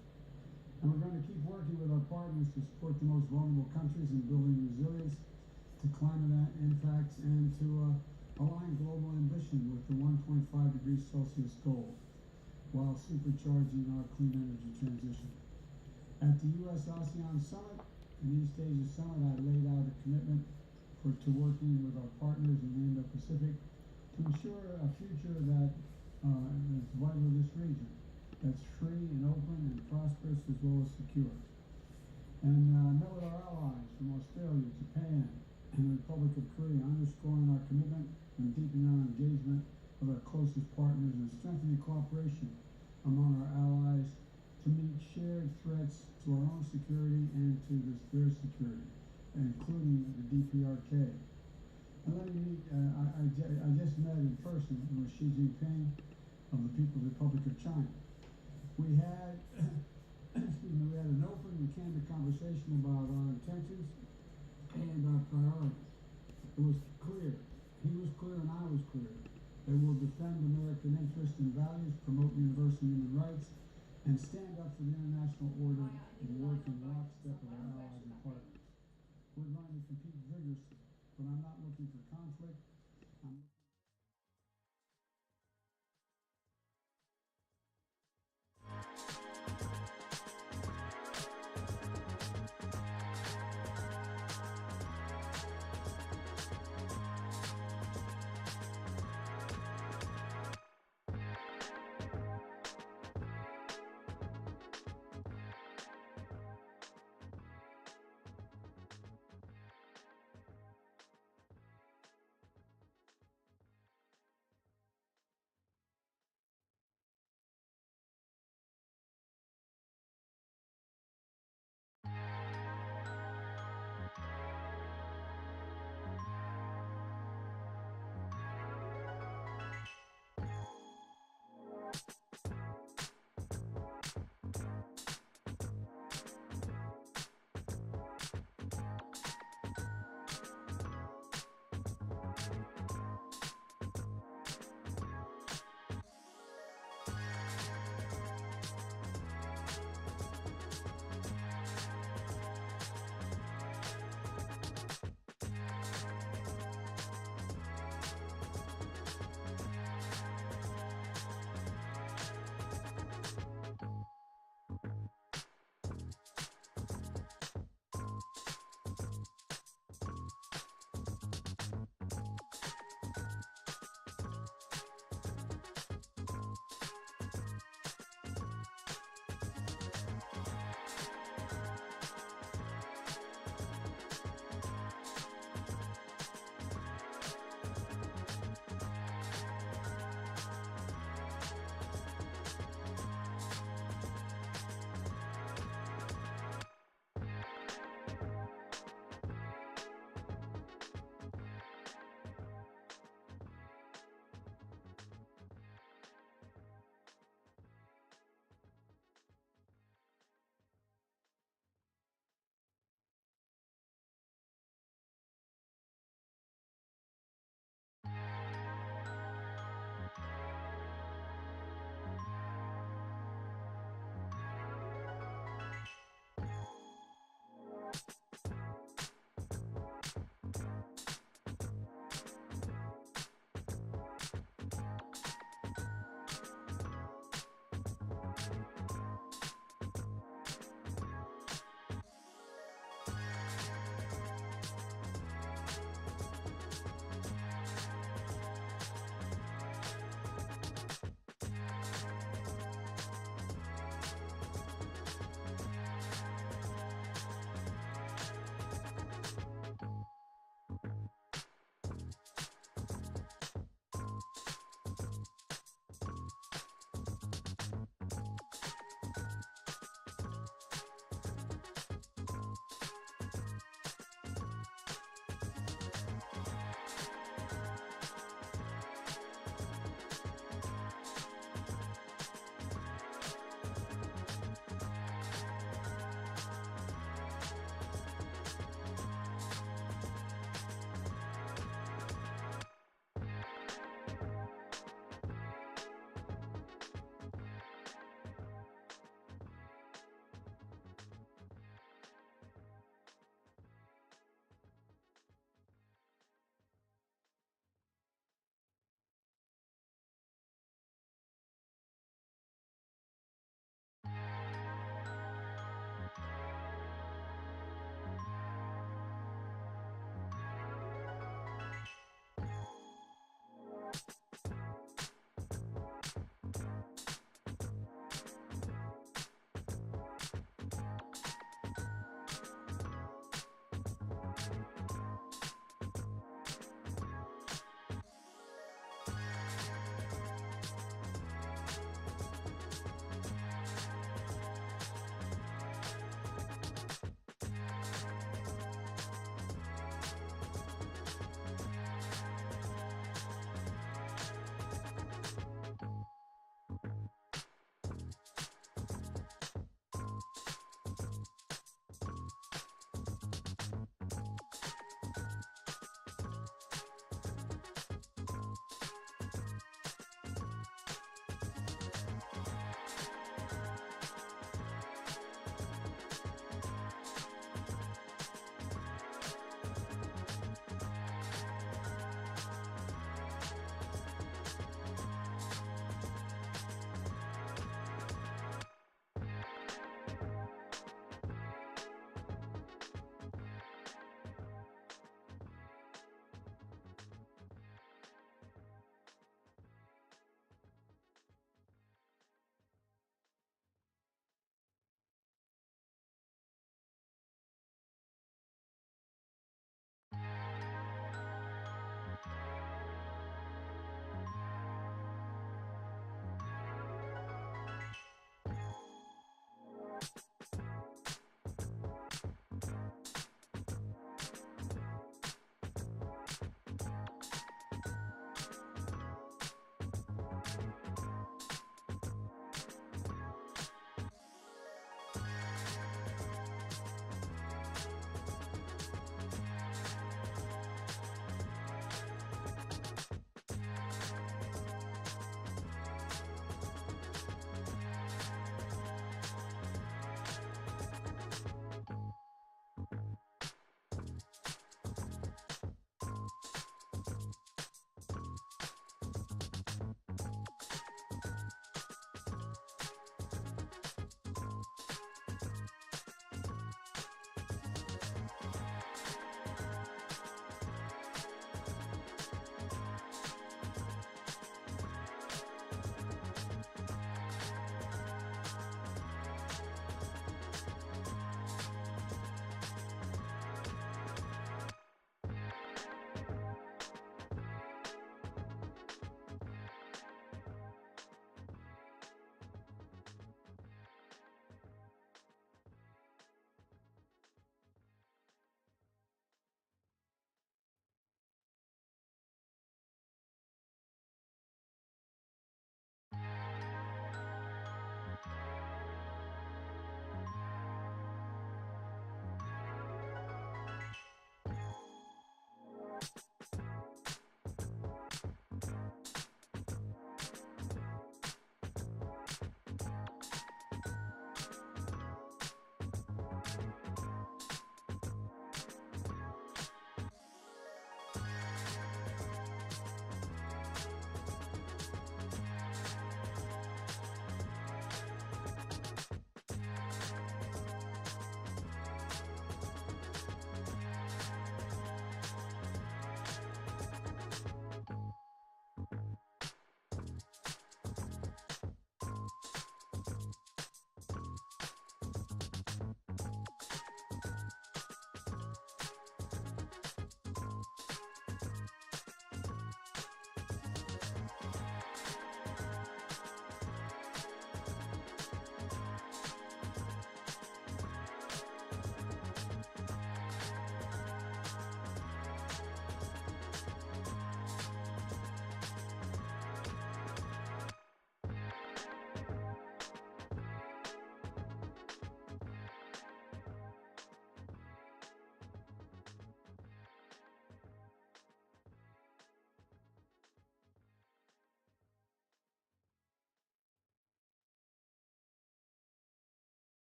And we're going to keep working with our partners to support the most vulnerable countries in building resilience to climate impacts and to align global ambition with the 1.5 degrees Celsius goal while supercharging our clean energy transition. At the U.S.-ASEAN Summit and East Asia Summit, I laid out a commitment to working with our partners in the Indo-Pacific to ensure a future that's vital to this region, that's free and open and prosperous as well as secure. And I met with our allies from Australia, Japan, and the Republic of Korea, underscoring our commitment and deepening our engagement with our closest partners and strengthening cooperation among our allies to meet shared threats to our own security and to their security, including the DPRK. And let me meet, I just met in person with Xi Jinping of the People's Republic of China. We had, we had an open and candid conversation about our intentions and our priorities. It was clear, he was clear and I was clear, that we'll defend American interests and values, promote universal human rights, and stand up for the international order and work in lockstep with our allies and partners. We're going to compete vigorously, but I'm not looking for conflict. I'm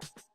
Bye.